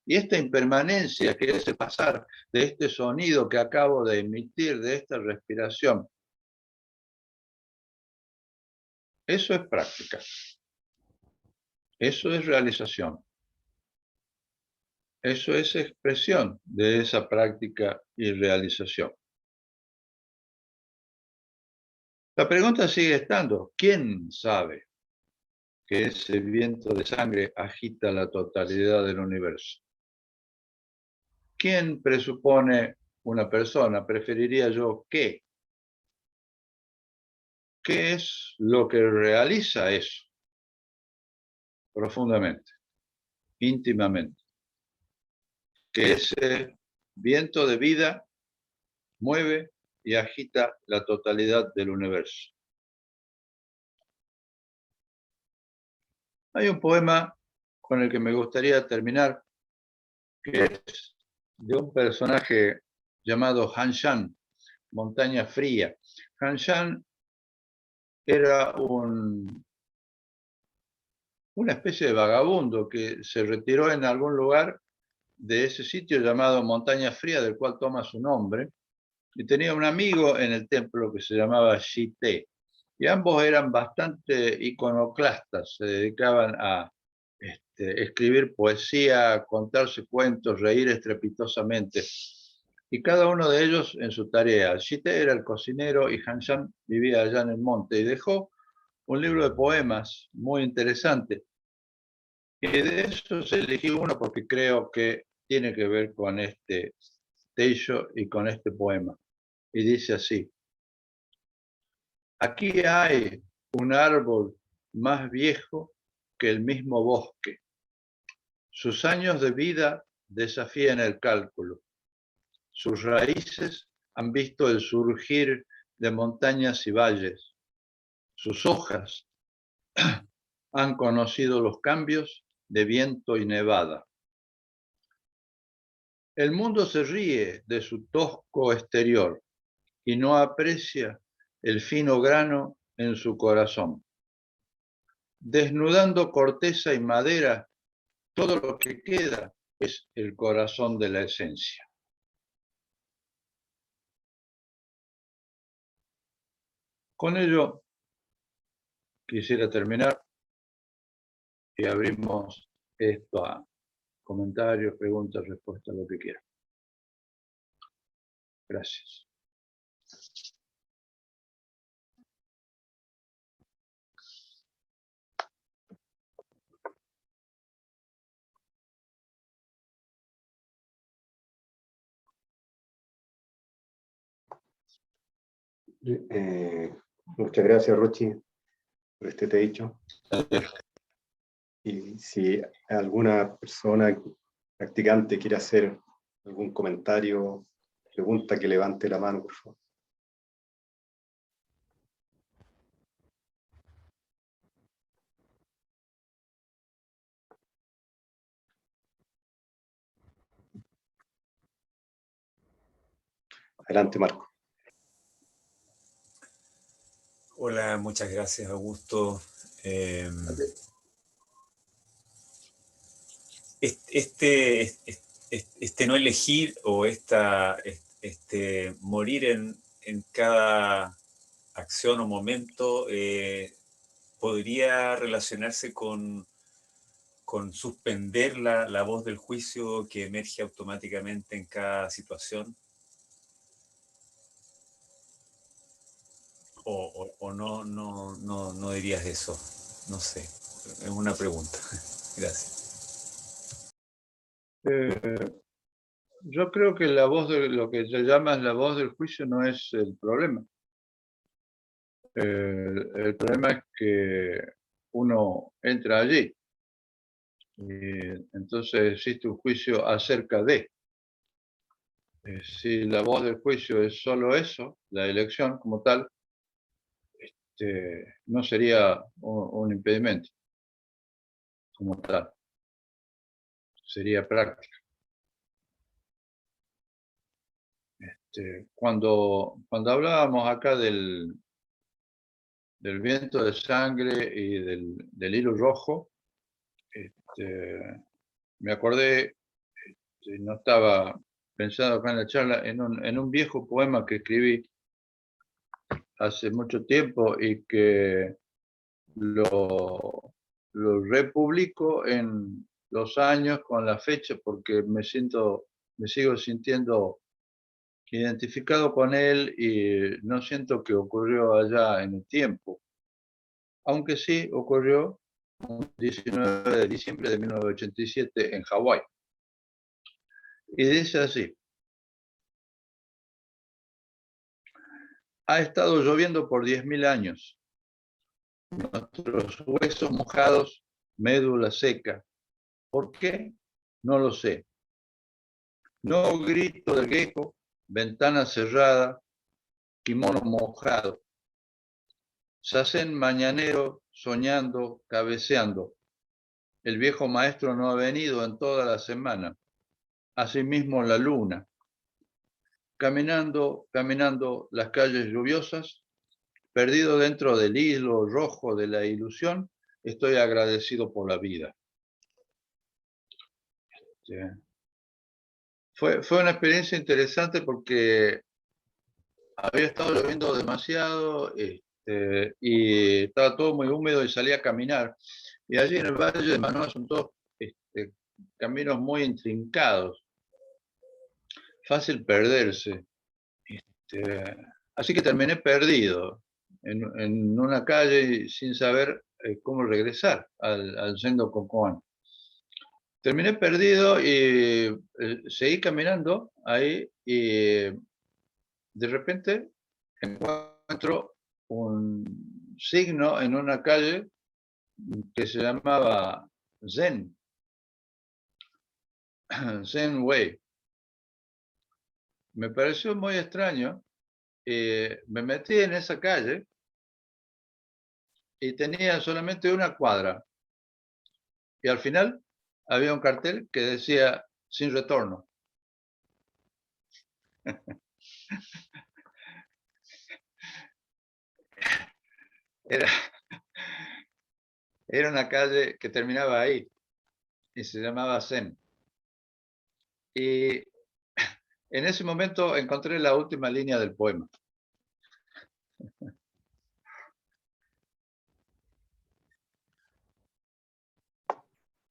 y esta impermanencia, que es el pasar de este sonido que acabo de emitir, de esta respiración, eso es práctica, eso es realización, eso es expresión de esa práctica y realización. La pregunta sigue estando, ¿quién sabe que ese viento de sangre agita la totalidad del universo? ¿Quién presupone una persona? Preferiría yo ¿qué? ¿Qué es lo que realiza eso? Profundamente, íntimamente. Que ese viento de vida mueve y agita la totalidad del universo. Hay un poema con el que me gustaría terminar, que es de un personaje llamado Han Shan, Montaña Fría. Hanshan era una especie de vagabundo que se retiró en algún lugar de ese sitio llamado Montaña Fría, del cual toma su nombre, y tenía un amigo en el templo que se llamaba Shite. Y ambos eran bastante iconoclastas, se dedicaban a escribir poesía, contarse cuentos, reír estrepitosamente. Y cada uno de ellos en su tarea. Shite era el cocinero y Hanshan vivía allá en el monte y dejó un libro de poemas muy interesante. Y de esos elegí uno porque creo que tiene que ver con este teillo y con este poema. Y dice así: aquí hay un árbol más viejo que el mismo bosque. Sus años de vida desafían el cálculo. Sus raíces han visto el surgir de montañas y valles. Sus hojas han conocido los cambios de viento y nevada. El mundo se ríe de su tosco exterior y no aprecia el fino grano en su corazón. Desnudando corteza y madera, todo lo que queda es el corazón de la esencia. Con ello quisiera terminar y abrimos esto a comentarios, preguntas, respuestas, lo que quieran. Gracias. Muchas gracias, Rochi, por este techo. Y si alguna persona practicante quiere hacer algún comentario, pregunta, que levante la mano, por favor. Adelante, Marco. Hola, muchas gracias, Augusto. Este no elegir o morir en cada acción o momento podría relacionarse con suspender la voz del juicio que emerge automáticamente en cada situación. O no dirías eso. No sé, es una pregunta. Gracias. Yo creo que la voz de lo que se llama la voz del juicio no es el problema. El problema es que uno entra allí y entonces existe un juicio acerca de. Si la voz del juicio es solo eso, la elección como tal, no sería un impedimento como tal, sería práctica. Cuando hablábamos acá del viento de sangre y del hilo rojo, me acordé, no estaba pensando acá en la charla, en un viejo poema que escribí hace mucho tiempo y que lo republico en los años con la fecha porque me sigo sintiendo identificado con él y no siento que ocurrió allá en el tiempo, aunque sí ocurrió el 19 de diciembre de 1987 en Hawái. Y dice así: ha estado lloviendo por 10.000 años, nuestros huesos mojados, médula seca. ¿Por qué? No lo sé. No grito del gecko, ventana cerrada, kimono mojado. Sacén mañanero, soñando, cabeceando. El viejo maestro no ha venido en toda la semana. Asimismo la luna. Caminando las calles lluviosas, perdido dentro del hilo rojo de la ilusión, estoy agradecido por la vida. Fue una experiencia interesante porque había estado lloviendo demasiado y estaba todo muy húmedo y salí a caminar. Y allí en el Valle de Manoa son todos caminos muy intrincados, fácil perderse. Así que terminé perdido en una calle sin saber cómo regresar al Sendo Cocoán. Terminé perdido y seguí caminando ahí y de repente encuentro un signo en una calle que se llamaba Zen, Zen Way. Me pareció muy extraño. Me metí en esa calle y tenía solamente una cuadra. Y al final había un cartel que decía sin retorno. Era, era una calle que terminaba ahí y se llamaba Zen. Y en ese momento encontré la última línea del poema.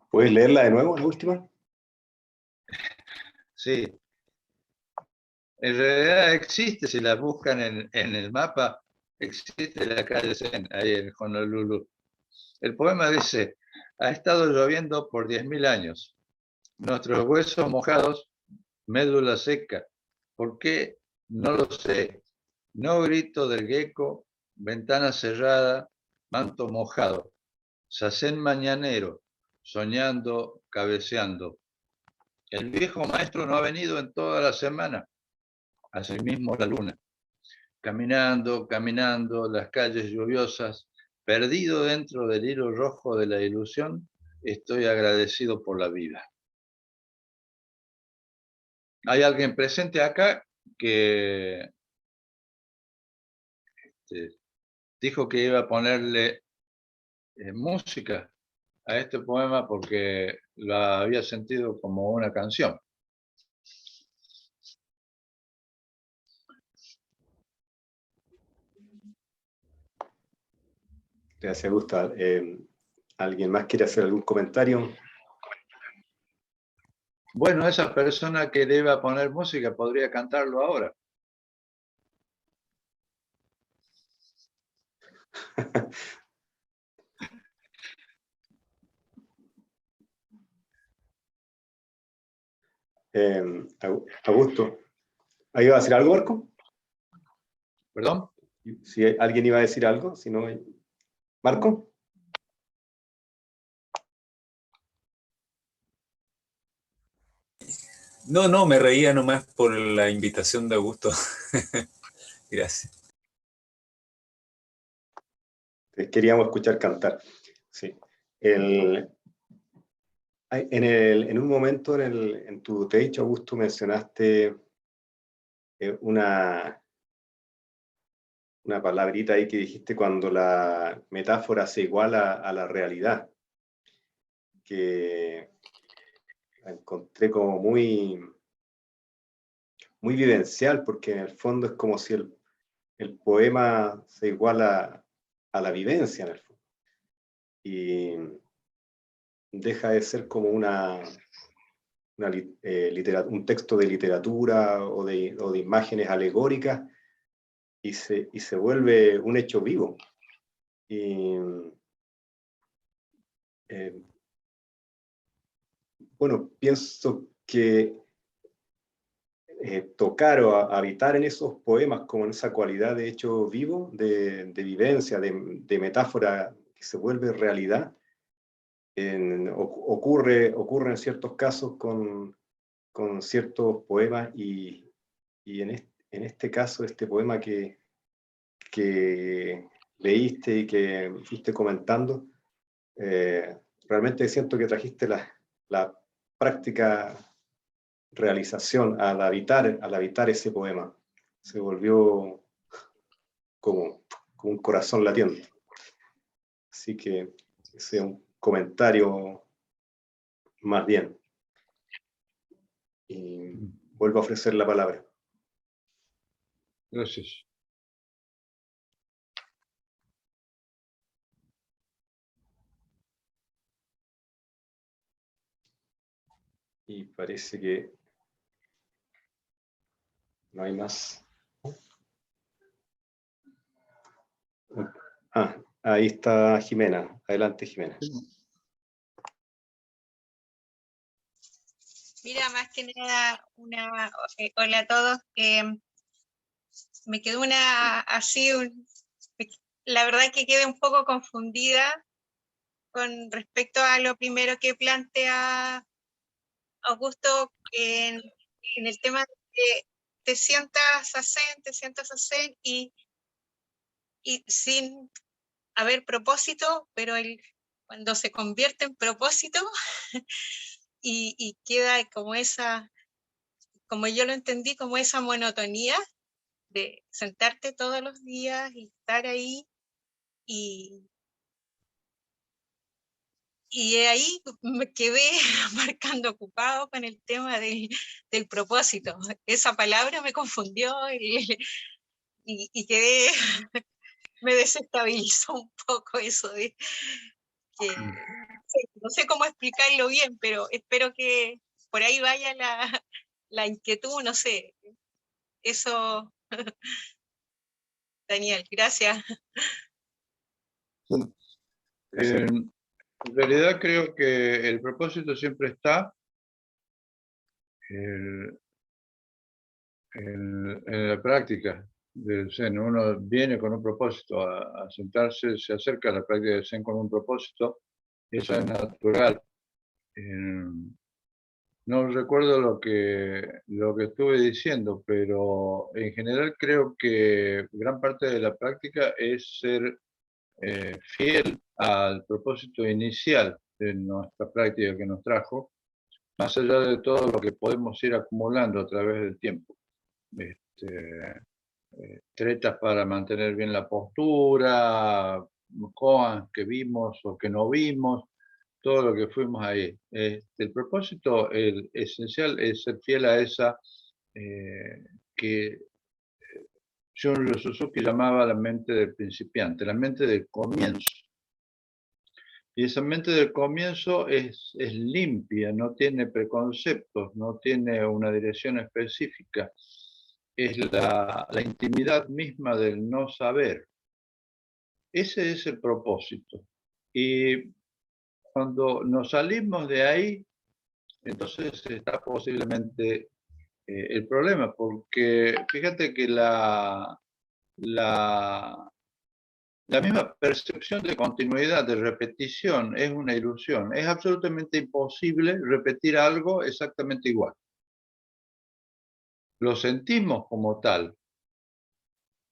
¿Puedes leerla de nuevo, la última? Sí. En realidad existe, si la buscan en el mapa, existe la calle Zen, ahí en Honolulu. El poema dice, ha estado lloviendo por 10.000 años. Nuestros huesos mojados, médula seca. ¿Por qué? No lo sé. No grito del gecko, ventana cerrada, manto mojado. Sacén mañanero, soñando, cabeceando. El viejo maestro no ha venido en toda la semana. Asimismo la luna. Caminando, caminando, las calles lluviosas, perdido dentro del hilo rojo de la ilusión, estoy agradecido por la vida. Hay alguien presente acá que dijo que iba a ponerle música a este poema porque lo había sentido como una canción. Gracias, Gustavo. ¿Alguien más quiere hacer algún comentario? Bueno, esa persona que le iba a poner música podría cantarlo ahora. Augusto, ¿ahí iba a decir algo, Marco? ¿Perdón? Si alguien iba a decir algo, si no... ¿Marco? No, me reía nomás por la invitación de Augusto. Gracias. Queríamos escuchar cantar. Sí. En un momento en tu techo, Augusto, mencionaste una palabrita ahí que dijiste cuando la metáfora se iguala a la realidad, que la encontré como muy vivencial, porque en el fondo es como si el poema se iguala a la vivencia, en el fondo. Y deja de ser como un texto de literatura o de imágenes alegóricas y se vuelve un hecho vivo. Y, bueno, pienso que tocar o habitar en esos poemas como en esa cualidad de hecho vivo, de vivencia, de metáfora que se vuelve realidad, ocurre en ciertos casos con ciertos poemas y en este caso, este poema que leíste y que fuiste comentando, realmente siento que trajiste la práctica realización al habitar ese poema. Se volvió como un corazón latiendo. Así que ese es un comentario más bien. Y vuelvo a ofrecer la palabra. Gracias. Y parece que no hay más. Ah, ahí está Jimena. Adelante, Jimena. Mira, más que nada, hola a todos. Me quedó la verdad que quedé un poco confundida con respecto a lo primero que plantea Augusto en el tema de que te sientas zen y sin haber propósito, pero cuando se convierte en propósito y queda como como yo lo entendí, como esa monotonía de sentarte todos los días y estar ahí y ahí me quedé marcando ocupado con el tema del propósito. Esa palabra me confundió y quedé, me desestabilizó un poco eso de que no sé cómo explicarlo bien, pero espero que por ahí vaya la inquietud, no sé. Eso, Daniel, gracias. En realidad creo que el propósito siempre está en la práctica del Zen. Uno viene con un propósito a sentarse, se acerca a la práctica del Zen con un propósito, eso es natural. No recuerdo lo que estuve diciendo, pero en general creo que gran parte de la práctica es ser fiel al propósito inicial de nuestra práctica que nos trajo, más allá de todo lo que podemos ir acumulando a través del tiempo. Tretas para mantener bien la postura, koans que vimos o que no vimos, todo lo que fuimos ahí. El propósito el esencial es ser fiel a esa que Shunryu Suzuki llamaba la mente del principiante, la mente del comienzo. Y esa mente del comienzo es limpia, no tiene preconceptos, no tiene una dirección específica. Es la intimidad misma del no saber. Ese es el propósito. Y cuando nos salimos de ahí, entonces está posiblemente el problema, porque fíjate que la misma percepción de continuidad, de repetición, es una ilusión. Es absolutamente imposible repetir algo exactamente igual. Lo sentimos como tal,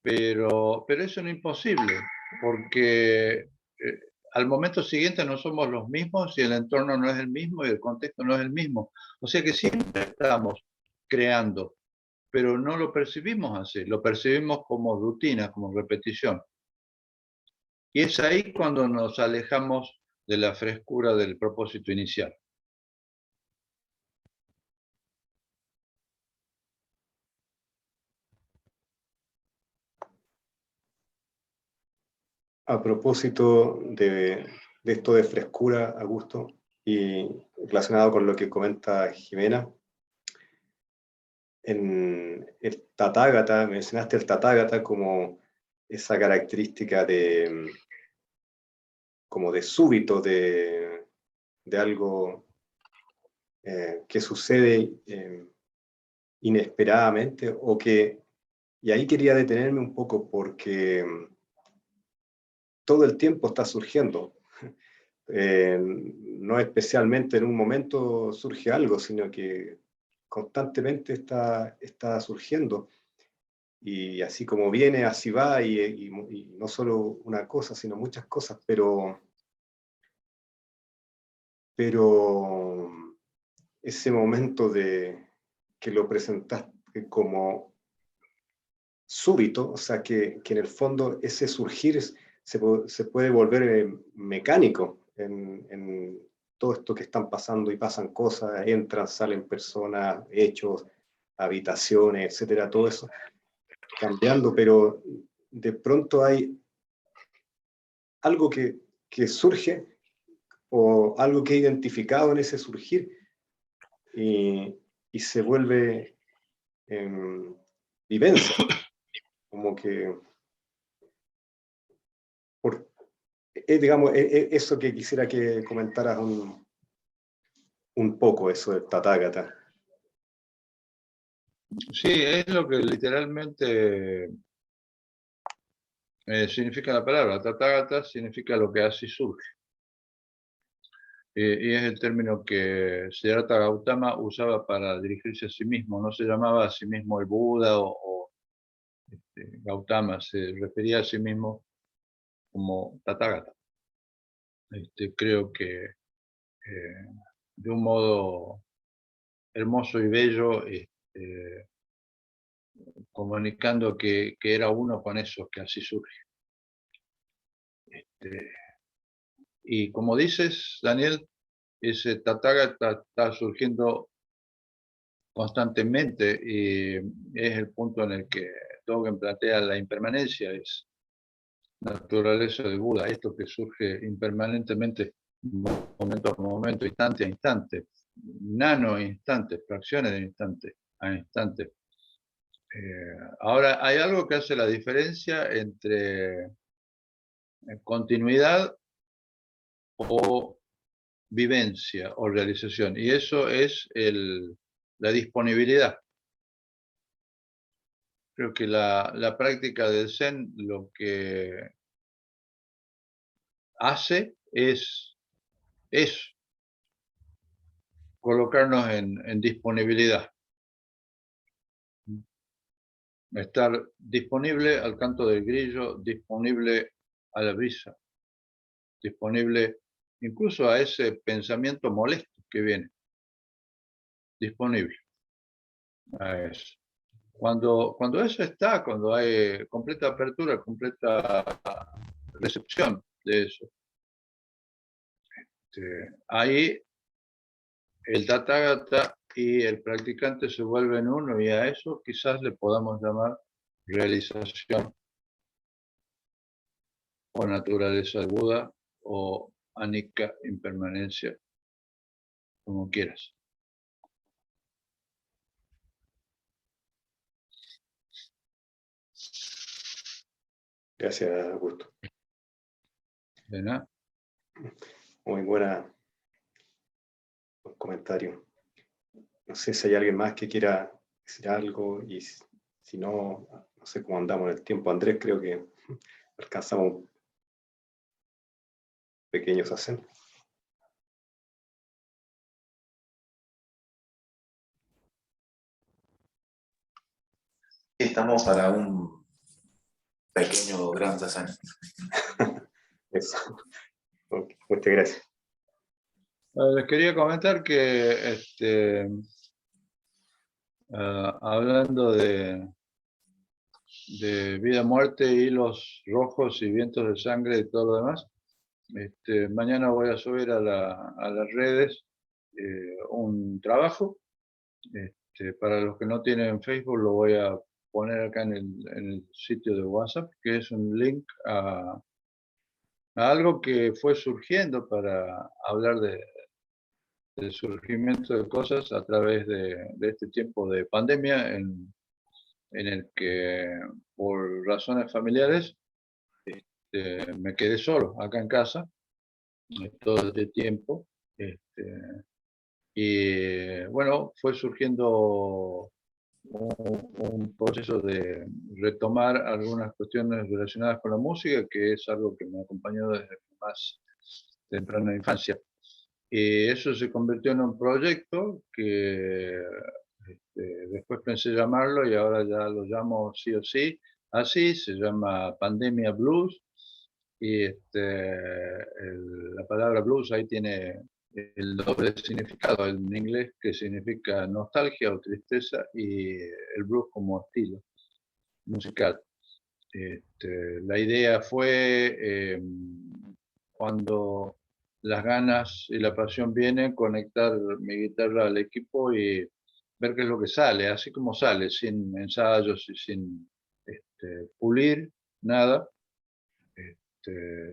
pero eso no es imposible, porque al momento siguiente no somos los mismos y el entorno no es el mismo y el contexto no es el mismo. O sea que siempre estamos creando, pero no lo percibimos así, lo percibimos como rutina, como repetición. Y es ahí cuando nos alejamos de la frescura del propósito inicial. A propósito de esto de frescura, Augusto, y relacionado con lo que comenta Jimena, en el Tathagata, mencionaste el Tathagata como esa característica como de súbito, de algo que sucede inesperadamente, y ahí quería detenerme un poco porque todo el tiempo está surgiendo. No especialmente en un momento surge algo, sino que constantemente está surgiendo. Y así como viene, así va, y no solo una cosa, sino muchas cosas, pero ese momento de que lo presentaste como súbito, o sea, que en el fondo ese surgir se puede volver mecánico en todo esto que están pasando y pasan cosas, entran, salen personas, hechos, habitaciones, etcétera, todo eso cambiando, pero de pronto hay algo que surge o algo que he identificado en ese surgir y se vuelve vivencia, como que digamos, eso que quisiera que comentaras un poco, eso del Tathagata. Sí, es lo que literalmente significa la palabra. Tathagata significa lo que así surge. Y es el término que Siddhartha Gautama usaba para dirigirse a sí mismo. No se llamaba a sí mismo el Buda o Gautama, se refería a sí mismo como Tathagata. Creo que de un modo hermoso y bello, comunicando que era uno con eso, que así surge. Y como dices, Daniel, ese Tathagata está surgiendo constantemente y es el punto en el que Dogen plantea la impermanencia, es naturaleza de Buda, esto que surge impermanentemente, momento a momento, instante a instante, nano instante, fracciones de instante a instante. Ahora, hay algo que hace la diferencia entre continuidad o vivencia o realización, y eso es la disponibilidad. Creo que la práctica del Zen lo que hace es eso, colocarnos en disponibilidad. Estar disponible al canto del grillo, disponible a la brisa, disponible incluso a ese pensamiento molesto que viene, disponible a eso. Cuando eso está, cuando hay completa apertura, completa recepción de eso, ahí el Tathagata y el practicante se vuelven uno y a eso quizás le podamos llamar realización o naturaleza de Buda o anicca, impermanencia, como quieras. Gracias, Augusto. ¿De nada? Muy buen comentario. No sé si hay alguien más que quiera decir algo y si no, no sé cómo andamos en el tiempo. Andrés, creo que alcanzamos un pequeño sazen. Estamos para un pequeño gran sazen. Eso. Okay, muchas gracias. Les quería comentar que hablando de vida, muerte, hilos rojos y vientos de sangre y todo lo demás, mañana voy a subir a las redes un trabajo. Para los que no tienen Facebook lo voy a poner acá en el sitio de WhatsApp, que es un link a algo que fue surgiendo para hablar del surgimiento de cosas a través de este tiempo de pandemia en el que por razones familiares me quedé solo acá en casa todo este tiempo. Y bueno, fue surgiendo un proceso de retomar algunas cuestiones relacionadas con la música, que es algo que me acompañó desde más temprana infancia. Y eso se convirtió en un proyecto que después pensé llamarlo y ahora ya lo llamo sí o sí. Así se llama Pandemia Blues. Y la palabra blues ahí tiene el doble significado, en inglés, que significa nostalgia o tristeza, y el blues como estilo. musical. La idea fue, cuando las ganas y la pasión vienen, conectar mi guitarra al equipo y ver qué es lo que sale, así como sale, sin ensayos y sin pulir nada,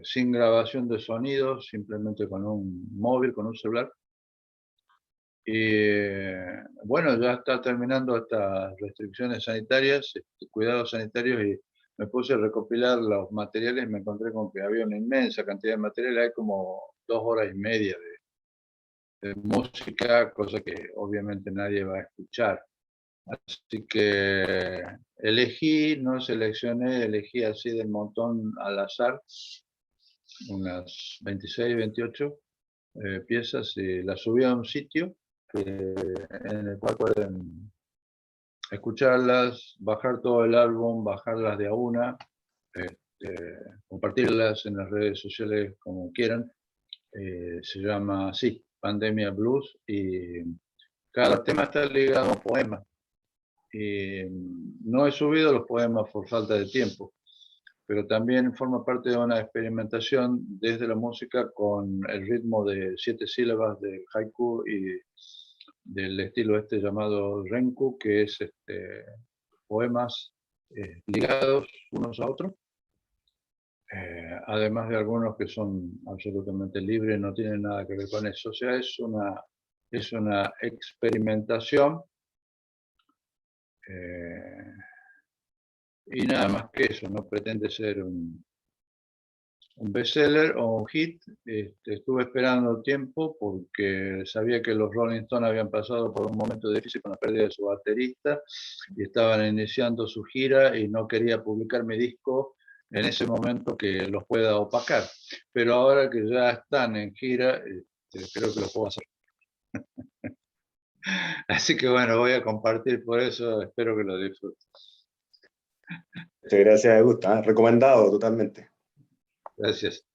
sin grabación de sonidos, simplemente con un móvil, con un celular. Y bueno, ya está terminando estas restricciones sanitarias, cuidados sanitarios, y me puse a recopilar los materiales y me encontré con que había una inmensa cantidad de material, hay como 2 horas y media de música, cosa que obviamente nadie va a escuchar. Así que elegí, no seleccioné, elegí así del montón al azar, unas 26, 28 piezas, y las subí a un sitio en el cual pueden escucharlas, bajar todo el álbum, bajarlas de a una, compartirlas en las redes sociales como quieran. Se llama así, Pandemia Blues, y cada tema está ligado a un poema. Y no he subido los poemas por falta de tiempo, pero también forma parte de una experimentación desde la música con el ritmo de 7 sílabas del haiku y del estilo llamado renku, que es poemas ligados unos a otros, además de algunos que son absolutamente libres, no tienen nada que ver con eso. O sea, es una experimentación, y nada más que eso, no pretende ser un bestseller o un hit. Estuve esperando tiempo porque sabía que los Rolling Stones habían pasado por un momento difícil con la pérdida de su baterista y estaban iniciando su gira, y no quería publicar mi disco en ese momento que los pueda opacar. Pero ahora que ya están en gira, creo que lo puedo hacer. Así que bueno, voy a compartir por eso, espero que lo disfruten. Muchas gracias, Augusto. Recomendado totalmente. Gracias.